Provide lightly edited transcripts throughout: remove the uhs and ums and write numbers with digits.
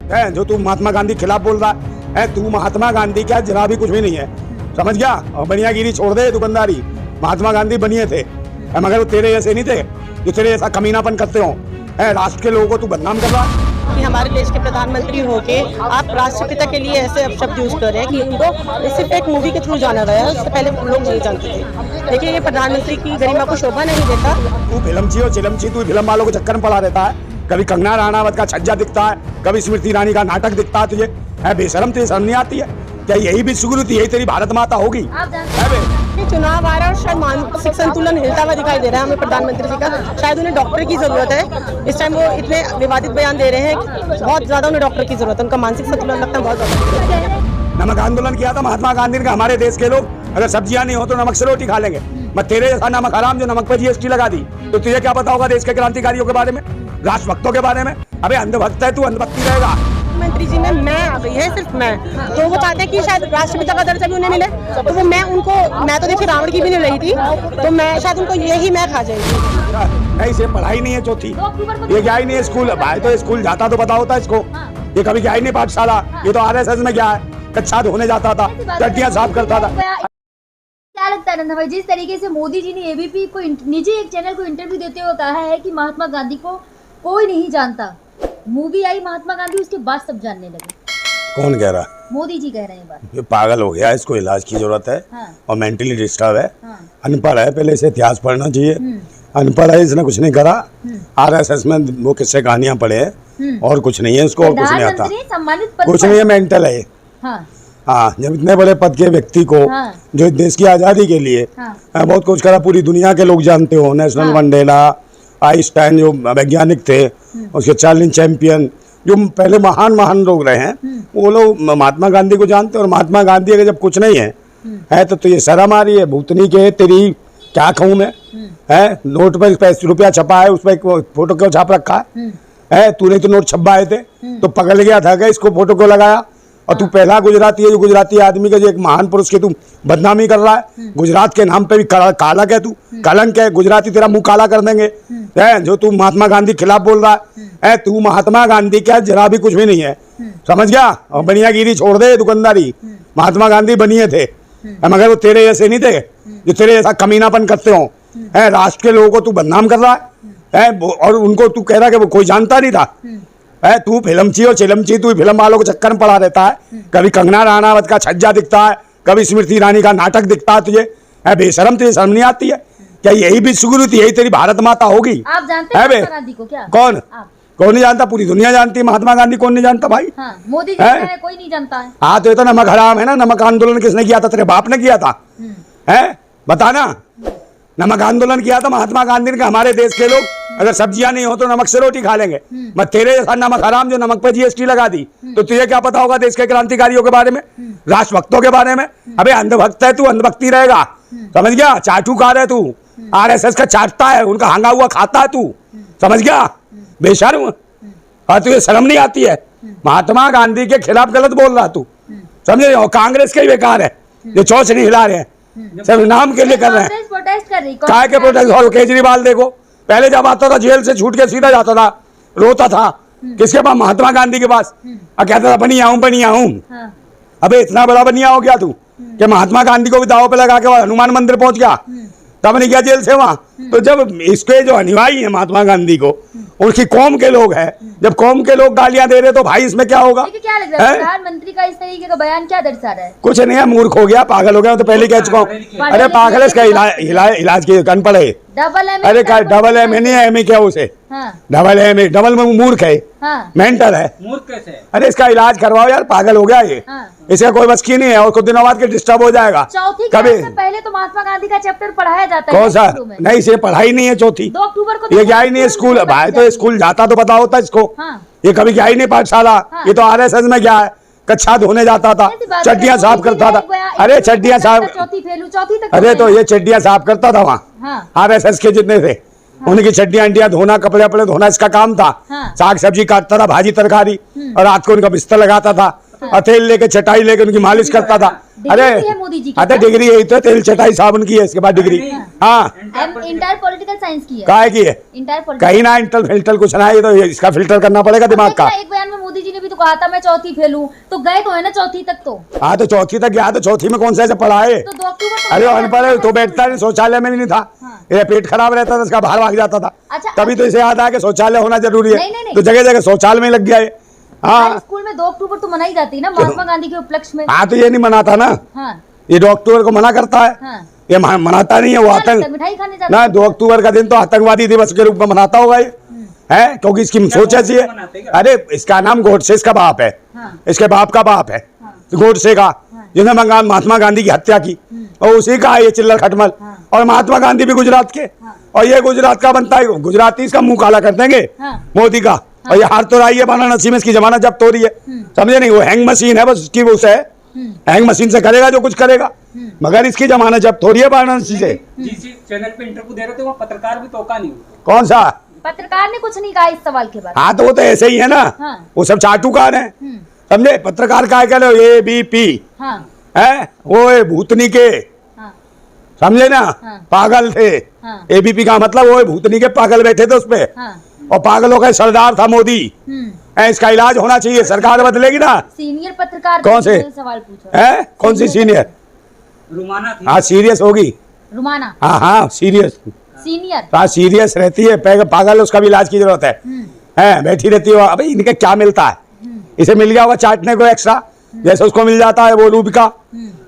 है जो तू महात्मा गांधी के खिलाफ बोल रहा है। तू महात्मा गांधी क्या जरा भी कुछ भी नहीं है, समझ गया। और बनियागिरी छोड़ दे, दुकानदारी। महात्मा गांधी बनिए थे, मगर वो तेरे जैसे नहीं थे जो तेरे जैसा कमीनापन करते हो। राष्ट्र के लोगों को तू बदनाम कर रहा है कि हमारे देश के प्रधानमंत्री होके आप राष्ट्रपिता के लिए ऐसे शब्द यूज कर रहे हैं कि उनको सिर्फ एक मूवी के थ्रू जाना गया है, उससे पहले लोग नहीं जानते थे। देखिए ये प्रधानमंत्री की गरिमा को शोभा नहीं देता। तू फिल्मची और चिलमची, तू फिल्म वालों को चक्कर में पड़ा रहता है। कभी कंगना रनावत का छज्जा दिखता है, कभी स्मृति ईरानी का नाटक दिखता है। तुझे है बेशरम, तुझे शर्म नहीं आती है क्या? यही भी सुगुरुति, यही तेरी भारत माता होगी। चुनाव आ रहा है और शायद मानसिक संतुलन हिलता हुआ दिखाई दे रहा है हमें प्रधानमंत्री जी का। शायद उन्हें डॉक्टर की जरूरत है। इस टाइम वो इतने विवादित बयान दे रहे हैं, बहुत ज्यादा उन्हें डॉक्टर की जरूरत है। उनका मानसिक संतुलन लगता है बहुत ज्यादा। नमक आंदोलन किया था महात्मा गांधी ने, हमारे देश के लोग अगर सब्जियां नहीं हो तो नमक से रोटी खा लेंगे। मैं तेरे जैसा नमक हराम जो नमक पर जीएसटी लगा दी, तो तुझे क्या पता होगा देश के क्रांतिकारियों के बारे में, राष्ट्रभक्तों के बारे में? अबे अंधभक्त है तू, अंधभक्ति रहेगा। मुख्यमंत्री जी में मैं आ गई है, सिर्फ मैं, तो वो चाहते हैं कि शायद राष्ट्रपिता का दर्जा भी उन्हें मिले। तो वो मैं तो देखिए रावण की भी नहीं रही थी, तो मैं शायद उनको यही मैं खा जाएगी। नहीं, इसे पढ़ाई नहीं है चौथी, ये क्या ही नहीं है स्कूल। भाई तो स्कूल जाता तो पता होता है इसको, ये कभी क्या ही नहीं पाठशाला। ये तो RSS में क्या है, कक्षा धोने जाता था, चट्टियां साफ करता था। क्या लगता है नंदा भाई, जिस तरीके से मोदी जी ने ABP को निजी एक चैनल को इंटरव्यू देते हुए कहा है कि महात्मा गांधी को कोई नहीं जानता, मूवी आई महात्मा गांधी उसके बाद सब जानने लगे। कौन कह रहा? मोदी जी कह रहे हैं बात। ये पागल हो गया, इसको इलाज की जरूरत है। हाँ। और मेंटली डिस्टर्ब है। हाँ। अनपढ़ है, पहले इसे इतिहास पढ़ना चाहिए। अनपढ़ है, इसने कुछ नहीं करा। RSS में वो किससे कहानियां पढ़े हैं और कुछ नहीं है इसको, और कुछ नहीं आता, कुछ नहीं है, मेंटल है। हाँ, जब इतने बड़े पद के व्यक्ति को जो देश की आज़ादी के लिए बहुत कुछ करा, पूरी दुनिया के लोग जानते हो, नेशनल मंडेला, आइंस्टाइन जो वैज्ञानिक थे, उसके चार्लिन चैंपियन, जो पहले महान लोग रहे हैं, वो लोग महात्मा गांधी को जानते हैं। और महात्मा गांधी अगर जब कुछ नहीं है तो ये शर्म आ रही है। भूतनी के तेरी क्या कहूँ मैं, है नोट पर रुपया छपा है, उस पर फोटो क्यों छाप रखा है? तूने तो नोट छपाए थे तो पकड़ गया था क्या, इसको फोटो क्यों लगाया? और तू पहला गुजराती है जो गुजराती आदमी का जो एक महान पुरुष की तू बदनामी कर रहा है। गुजरात के नाम पे भी कालक है तू, कलंक है। गुजराती तेरा मुंह काला कर देंगे। है जो तू महात्मा गांधी के खिलाफ बोल रहा है। तू महात्मा गांधी क्या जरा भी कुछ भी नहीं है, समझ गया। और बनियागिरी छोड़ दे, दुकानदारी। महात्मा गांधी बनिए थे, मगर वो तेरे जैसे नहीं थे जो तेरे जैसा कमीनापन करते हो। राष्ट्र के लोगों को तू बदनाम कर रहा है और उनको तू कह रहा है कि वो कोई जानता नहीं था। तू फिल्मची और चिलमची, तू फिल्म वालों को चक्कर में पड़ा रहता है। कभी कंगना रनावत का छज्जा दिखता है, कभी स्मृति ईरानी का नाटक दिखता है। तुझे है बेशरम, तुझे शर्म नहीं आती है क्या? यही भी सुगुरुति, यही तेरी भारत माता होगी। आप जानते हैं महात्मा गांधी को क्या? कौन नहीं जानता? पूरी दुनिया जानती है महात्मा गांधी। कौन नहीं जानता भाई? मोदी जी है, कोई नहीं जानता है। हाँ, तो ये तो नमक हराम है ना। नमक आंदोलन किसने किया था? तेरे बाप ने किया था। है बताना, नमक आंदोलन किया था महात्मा गांधी ने, हमारे देश के लोग अगर सब्जियां नहीं हो तो नमक से रोटी खा लेंगे। मैं तेरे जैसा नमक हराम जो नमक पर GST लगा दी, तो तुझे क्या पता होगा देश के क्रांतिकारियों के बारे में, राष्ट्रभक्तों के बारे में? अबे अंधभक्त है तू, अंधभक्ति रहेगा, समझ गया। चाटुकार है तू, RSS का चाटता है, उनका हंगा हुआ खाता है तू, समझ गया बेशर्म। और तुझे शर्म नहीं आती है? महात्मा गांधी के खिलाफ गलत बोल रहा तू, समझे। और कांग्रेस के ही बेकार है, ये चौच नहीं हिला रहे हैं, सब नाम के लिए कर रहे हैं। काय के प्रोटेस्ट? और केजरीवाल देखो, पहले जब आता था जेल से छूट के सीधा जाता था, रोता था किसके पास? महात्मा गांधी के पास। और कहता था बनिया हूँ। अबे इतना बड़ा बनिया हो गया तू कि महात्मा गांधी को भी दाव पे लगा के हनुमान मंदिर पहुंच गया, तब नहीं गया जेल से वहां। तो जब इसके जो अनुयायी है महात्मा गांधी को, उनकी कौम के लोग हैं, जब कौम के लोग गालियां दे रहे तो भाई इसमें क्या होगा? क्या लग रहा है प्रधानमंत्री का इस तरीके का बयान क्या दर्शा रहा है? कुछ नहीं है, मूर्ख हो गया, पागल हो गया। तो पहले कह चुका हूँ। अरे पागल है, इसका इलाज की अनपढ़ है। अरे क्या डबल एम नहीं है, क्या उसे डबल एम, डबल में मूर्ख है, मेंटल है। मूर्ख कैसे? अरे इसका इलाज करवाओ यार, पागल हो गया ये। इसका कोई बस की नहीं है और कुछ दिनों बाद के डिस्टर्ब हो जाएगा। चौथी क्लास से पहले तो महात्मा गांधी का चैप्टर पढ़ाया जाता है। कौन सा? नहीं, इसे पढ़ाई नहीं है चौथी। 2 अक्टूबर को ये क्या ही नहीं है स्कूल। भाई तो स्कूल जाता तो पता होता इसको, ये कभी क्या ही नहीं पाठशाला। ये तो RSS में क्या है, कक्षा धोने जाता था, चट्टियां साफ करता था। अरे चट्टियां साफ, अरे तो ये चट्टियां साफ करता था वहाँ। RSS के जितने थे उनकी चट्टियां अंटियां धोना, कपड़े अपने धोना इसका काम था। साग सब्जी काटता था, भाजी तरकारी, और रात को उनका बिस्तर लगाता था, और तेल लेके चटाई लेके उनकी मालिश करता था। अरे डिग्री है मोदी जी की। अरे डिग्री यही तो तेल चटाई साबुन की है, इसके बाद डिग्री हाँ इंटर पॉलिटिकल साइंस की है। काहे की है? इंटर कहीं ना इंटर फिल्टर कुछ ना, ये तो इसका फिल्टर करना पड़ेगा दिमाग का। एक बयान में मोदी जी ने भी तो कहा था मैं चौथी फेल हूँ, तो गए तो है ना चौथी तक तो। हाँ तो चौथी तक गया, तो चौथी में कौन सा ऐसे पढ़ा है? तो 2 अक्टूबर अरे अनपढ़ तो बैठता नहीं, शौचालय में भी नहीं था। ये पेट खराब रहता था, इसका बाहर भाग जाता था। अच्छा, तभी तो इसे याद आया कि शौचालय होना जरूरी है। नहीं। तो जगह जगह शौचालय में लग गया है। हाँ स्कूल में 2 अक्टूबर तो मनाई जाती है ना महात्मा गांधी के उपलक्ष्य में। हाँ तो ये नहीं मनाता ना, हाँ ये 2 अक्टूबर को मना करता है। हाँ। ये मनाता नहीं है, वो आतंक मिठाई खाने जाते ना 2 अक्टूबर का दिन तो आतंकवादी दिवस के रूप में मनाता होगा ये है, क्योंकि इसकी सोच ऐसी है। अरे इसका नाम गोडसे, इसका बाप है, इसके बाप का बाप है गोडसे का, जिन्होंने महात्मा गांधी की हत्या की, और उसी का है ये चिल्लर खटमल। और महात्मा गांधी भी गुजरात के, और ये गुजरात का बनता है, गुजराती इसका मुंह काला कर देंगे मोदी का। और ये हार तो रही है वाराणसी में, इसकी जमानत जब्त हो रही है, समझे नहीं? वो हैंग मशीन है बस, उसकी वो है हैंग मशीन से करेगा जो कुछ करेगा, मगर इसकी जमानत जब्त हो रही है वाराणसी से। जिस चैनल पे इंटरव्यू दे रहे थे वो पत्रकार भी टोका नहीं। कौन सा पत्रकार ने कुछ नहीं कहा इस सवाल के बाद। हाँ तो वो तो ऐसे ही है ना, वो सब चाटुकार है, समझे? पत्रकार का कह लो ABP है, वो है भूतनी के, समझे ना? पागल थे। ABP का मतलब वो है भूतनी के पागल बैठे थे उस पे, और पागलों का सरदार था मोदी। इसका इलाज होना चाहिए, सरकार बदलेगी ना। सीनियर पत्रकार कौन से सवाल पूछा है? कौन सी सीनियर? रुमाना थी। हाँ सीरियस होगी, रुमाना हाँ सीरियस, सीनियर। हाँ सीरियस रहती है, पागल, उसका भी इलाज की जरूरत है। बैठी रहती है। अबे इनके क्या मिलता है? इसे मिल गया होगा चाटने को एक्स्ट्रा, जैसे उसको मिल जाता है वो रूबिका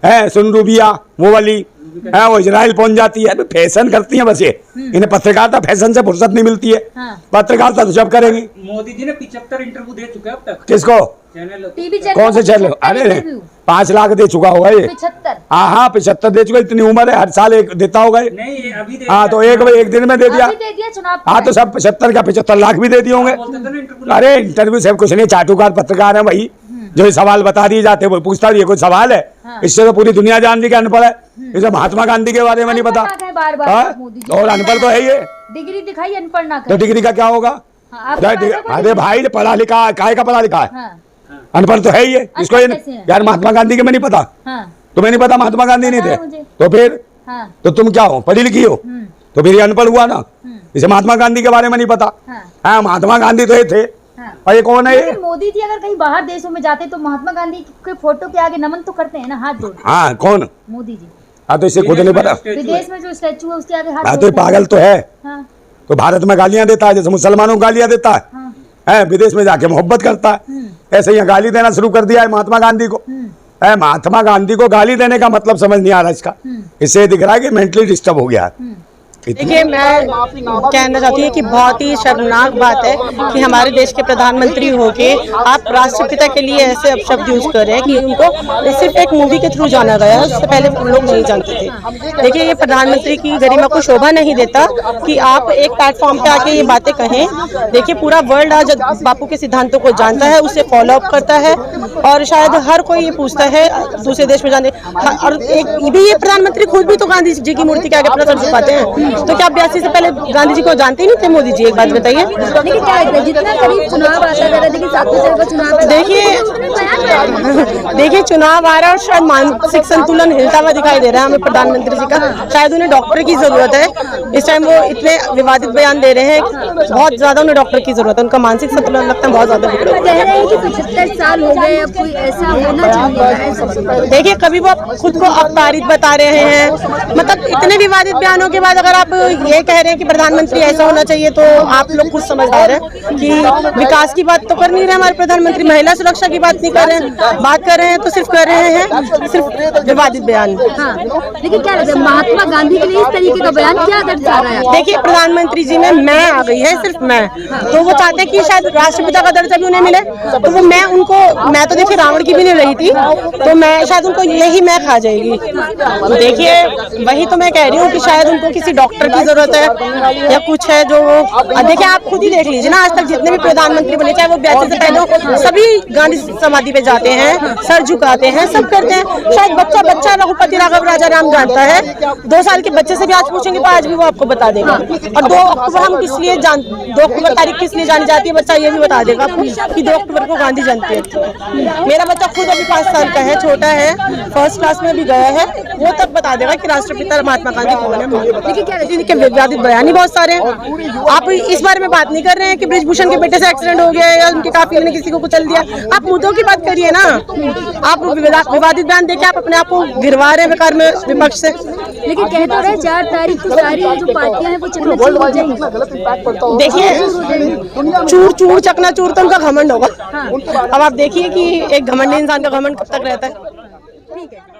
है, सुन रूबिया वो वाली है, वो इजराइल पहुंच जाती है। फैशन करती है बस ये, इन्हें पत्रकारिता फैशन से फुर्सत नहीं मिलती है। पत्रकारिता तो जब करेंगी। मोदी जी ने 75 इंटरव्यू दे चुके हैं अब तक। किसको? चैनल टीवी चैनल कौन से चैनल? अरे 5 लाख दे चुका होगा ये। 75 हाँ 75 दे चुका, इतनी उम्र है, हर साल एक देता होगा ये। नहीं ये अभी दे हाँ तो एक दिन में दे दिया। अभी दे दिया चुनाव। हाँ तो सब 75 का 75 लाख भी दे दिए होंगे। अरे इंटरव्यू से कुछ नहीं, चाटुकार पत्रकार है भाई, जो सवाल बता दिए जाते वो पूछता ये कोई सवाल है? इससे तो पूरी दुनिया जान ली कि अनपढ़ है, इसे महात्मा गांधी के बारे में नहीं पता। और अनपढ़ तो है ये, डिग्री दिखाई अनपढ़ ना तो डिग्री का क्या होगा? अरे भाई पढ़ा लिखा, काहे का पढ़ा लिखा है? अनपढ़ तो है ये, इसको यार महात्मा गांधी के में नहीं पता, तुम्हें नहीं पता महात्मा गांधी नहीं थे, तो फिर तो तुम क्या हो? पढ़ी लिखी हो, तो फिर ये अनपढ़ हुआ ना। इसे महात्मा गांधी के बारे में नहीं पता। हाँ महात्मा गांधी तो ये थे। और ये कौन है? ये मोदी जी अगर कहीं बाहर देशों में जाते तो महात्मा गांधी के फोटो के आगे नमन तो करते हैं ना, हाथ जोड़। हाँ कौन? मोदी जी। हाँ तो इसे खुद नहीं पता। विदेश में जो स्टैचू है उसके आगे हाथ हाँ तो पागल तो है। हाँ। तो भारत में गालियां देता है, जैसे मुसलमानों को गालियां देता है, विदेश में जाके मोहब्बत करता है, ऐसे यहाँ गाली देना शुरू कर दिया है महात्मा गांधी को। महात्मा गांधी को गाली देने का मतलब समझ नहीं आ रहा इसका, इससे दिख रहा है कि मेंटली डिस्टर्ब हो गया। देखिए मैं कहना चाहती हूँ कि बहुत ही शर्मनाक बात है कि हमारे देश के प्रधानमंत्री होके आप राष्ट्रपिता के लिए ऐसे अपशब्द यूज कर रहे हैं कि उनको सिर्फ एक मूवी के थ्रू जाना गया है, उससे पहले लोग नहीं जानते थे। देखिए ये प्रधानमंत्री की गरिमा को शोभा नहीं देता कि आप एक प्लेटफॉर्म पे आके ये बातें कहें। देखिए पूरा वर्ल्ड आज बापू के सिद्धांतों को जानता है, उसे फॉलो अप करता है, और शायद हर कोई ये पूछता है दूसरे देश में जाने। और एक भी ये प्रधानमंत्री खुद भी तो गांधी जी की मूर्ति के आगे अपना सर झुकाते हैं, तो क्या 82 से पहले गांधी जी को जानते ही नहीं थे मोदी जी? एक बात बताइए। लेकिन क्या है, जितना करीब चुनाव आता जा रहा है, देखिए 7वें चरण का चुनाव है। देखिए चुनाव आ रहा है और शायद मानसिक संतुलन हिलता हुआ दिखाई दे रहा है हमें प्रधानमंत्री जी का। शायद उन्हें डॉक्टर की जरूरत है, इस टाइम वो इतने विवादित बयान दे रहे हैं, बहुत ज्यादा उन्हें डॉक्टर की जरूरत है। उनका मानसिक संतुलन लगता है बहुत ज्यादा बिगड़ा है। कह रहे हैं कि 75 साल हो गए, अब कोई ऐसा होना चाहिए। देखिए कभी वो खुद को अवतारित बता रहे हैं, मतलब इतने विवादित बयानों के बाद अगर आप ये कह रहे हैं कि प्रधानमंत्री ऐसा होना चाहिए, तो आप लोग खुद समझदार हैं कि विकास की बात तो कर नहीं रहे हमारे प्रधानमंत्री, महिला सुरक्षा की बात नहीं कर रहे हैं, बात कर रहे हैं तो सिर्फ कर रहे हैं सिर्फ विवादित बयान। हाँ, लेकिन क्या लगता है महात्मा गांधी के लिए इस तरीके का बयान क्या दर्शा रहा है? देखिए प्रधानमंत्री जी में मैं आ गई है, सिर्फ मैं, तो वो चाहते हैं कि शायद राष्ट्रपिता का दर्जा भी उन्हें मिले, तो वो मैं तो देखिए रावण की भी नहीं रही थी, तो मैं शायद उनको यही मैं खा जाएगी। देखिए वही तो मैं कह रही हूँ कि शायद उनको किसी डॉक्टर की जरूरत है या कुछ है जो देखिए आप खुद ही देख लीजिए ना, आज तक जितने भी प्रधानमंत्री बने, चाहे वो 82 से पहले सभी गांधी समाधि पे जाते हैं, सर झुकाते हैं, सब करते हैं। शायद बच्चा रघुपति राघव राजा राम जानता है। 2 साल के बच्चे से भी आज पूछेंगे तो आज भी वो आपको बता देगा। और 2 अक्टूबर हम 2 अक्टूबर तारीख किस लिए जानी जाती है, बच्चा ये भी बता देगा कि 2 अक्टूबर को गांधी जयंती है। मेरा बच्चा खुद अभी 5 साल का है, छोटा है, फर्स्ट क्लास में भी गया है, वो तब बता देगा कि राष्ट्रपिता महात्मा गांधी कौन है। लेकिन क्या इनके विवादित बयान ही बहुत सारे हैं। आप इस बारे में बात नहीं कर रहे हैं कि ब्रिजभूषण के बेटे से एक्सीडेंट हो गया या उनके काफिले ने किसी को कुचल दिया। आप मुद्दों की बात करिए ना। आप विवादित बयान देके आप अपने आप को गिरवा रहे हैं बेकार में विपक्ष से। लेकिन कह तो रहे 4 तारीख को सारी जो पार्टियां हैं वो चकनाचूर हो जाएंगी। देखिए चूर चकनाचूर तो उनका घमंड होगा। अब आप देखिए कि एक घमंडी इंसान का घमंड कब तक रहता है। ठीक है।